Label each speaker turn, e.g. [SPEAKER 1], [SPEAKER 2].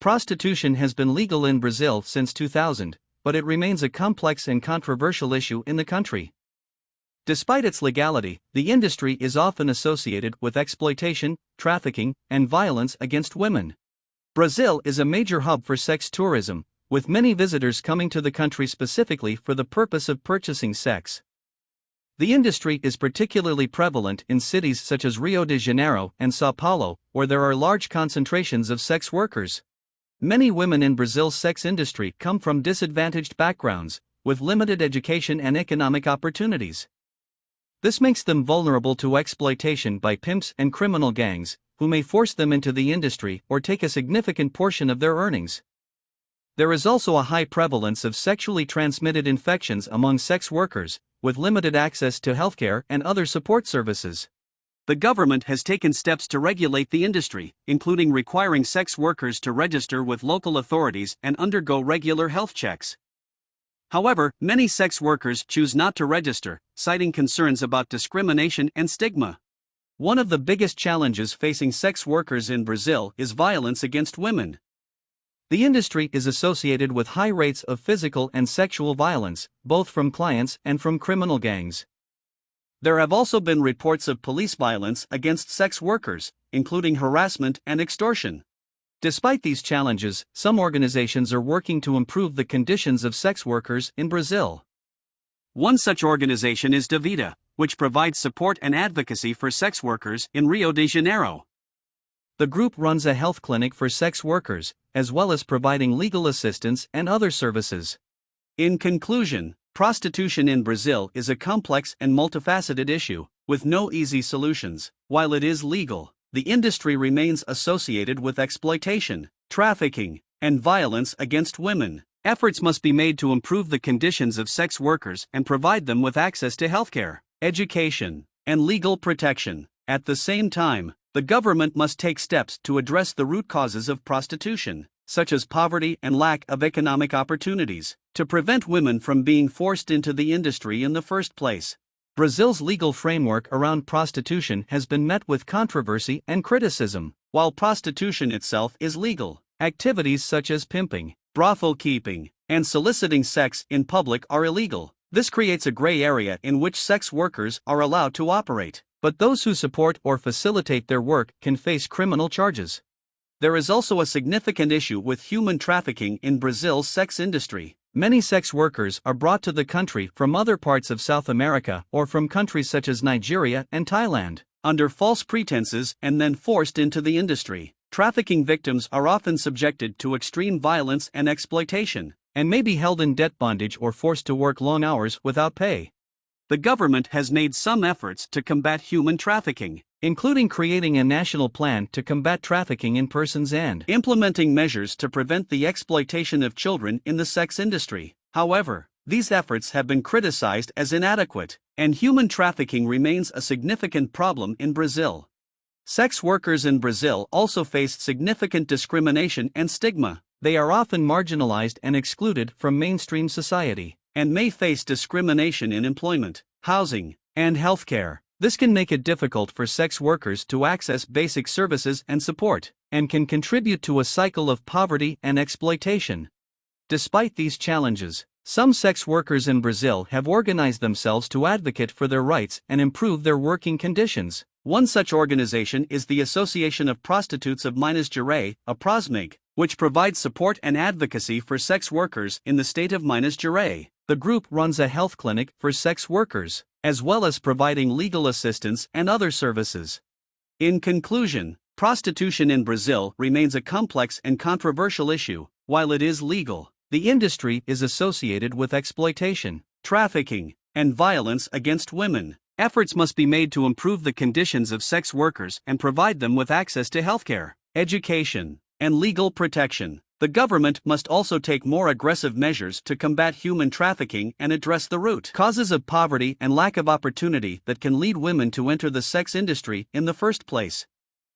[SPEAKER 1] Prostitution has been legal in Brazil since 2000, but it remains a complex and controversial issue in the country. Despite its legality, the industry is often associated with exploitation, trafficking, and violence against women. Brazil is a major hub for sex tourism, with many visitors coming to the country specifically for the purpose of purchasing sex. The industry is particularly prevalent in cities such as Rio de Janeiro and São Paulo, where there are large concentrations of sex workers. Many women in Brazil's sex industry come from disadvantaged backgrounds, with limited education and economic opportunities. This makes them vulnerable to exploitation by pimps and criminal gangs, who may force them into the industry or take a significant portion of their earnings. There is also a high prevalence of sexually transmitted infections among sex workers, with limited access to healthcare and other support services. The government has taken steps to regulate the industry, including requiring sex workers to register with local authorities and undergo regular health checks. However, many sex workers choose not to register, citing concerns about discrimination and stigma. One of the biggest challenges facing sex workers in Brazil is violence against women. The industry is associated with high rates of physical and sexual violence, both from clients and from criminal gangs. There have also been reports of police violence against sex workers, including harassment and extortion. Despite these challenges, some organizations are working to improve the conditions of sex workers in Brazil. One such organization is Davida, which provides support and advocacy for sex workers in Rio de Janeiro. The group runs a health clinic for sex workers, as well as providing legal assistance and other services. In conclusion, prostitution in Brazil is a complex and multifaceted issue, with no easy solutions. While it is legal, the industry remains associated with exploitation, trafficking, and violence against women. Efforts must be made to improve the conditions of sex workers and provide them with access to healthcare, education, and legal protection. At the same time, the government must take steps to address the root causes of prostitution, such as poverty and lack of economic opportunities, to prevent women from being forced into the industry in the first place. Brazil's legal framework around prostitution has been met with controversy and criticism. While prostitution itself is legal, activities such as pimping, brothel keeping, and soliciting sex in public are illegal. This creates a gray area in which sex workers are allowed to operate, but those who support or facilitate their work can face criminal charges. There is also a significant issue with human trafficking in Brazil's sex industry. Many sex workers are brought to the country from other parts of South America or from countries such as Nigeria and Thailand, under false pretenses and then forced into the industry. Trafficking victims are often subjected to extreme violence and exploitation, and may be held in debt bondage or forced to work long hours without pay. The government has made some efforts to combat human trafficking, including creating a national plan to combat trafficking in persons and implementing measures to prevent the exploitation of children in the sex industry. However, these efforts have been criticized as inadequate, and human trafficking remains a significant problem in Brazil. Sex workers in Brazil also face significant discrimination and stigma. They are often marginalized and excluded from mainstream society, and may face discrimination in employment, housing, and healthcare. This can make it difficult for sex workers to access basic services and support, and can contribute to a cycle of poverty and exploitation. Despite these challenges, some sex workers in Brazil have organized themselves to advocate for their rights and improve their working conditions. One such organization is the Association of Prostitutes of Minas Gerais, APROSMIG, which provides support and advocacy for sex workers in the state of Minas Gerais. The group runs a health clinic for sex workers, as well as providing legal assistance and other services. In conclusion, prostitution in Brazil remains a complex and controversial issue. While it is legal, the industry is associated with exploitation, trafficking, and violence against women. Efforts must be made to improve the conditions of sex workers and provide them with access to healthcare, education, and legal protection. The government must also take more aggressive measures to combat human trafficking and address the root causes of poverty and lack of opportunity that can lead women to enter the sex industry in the first place.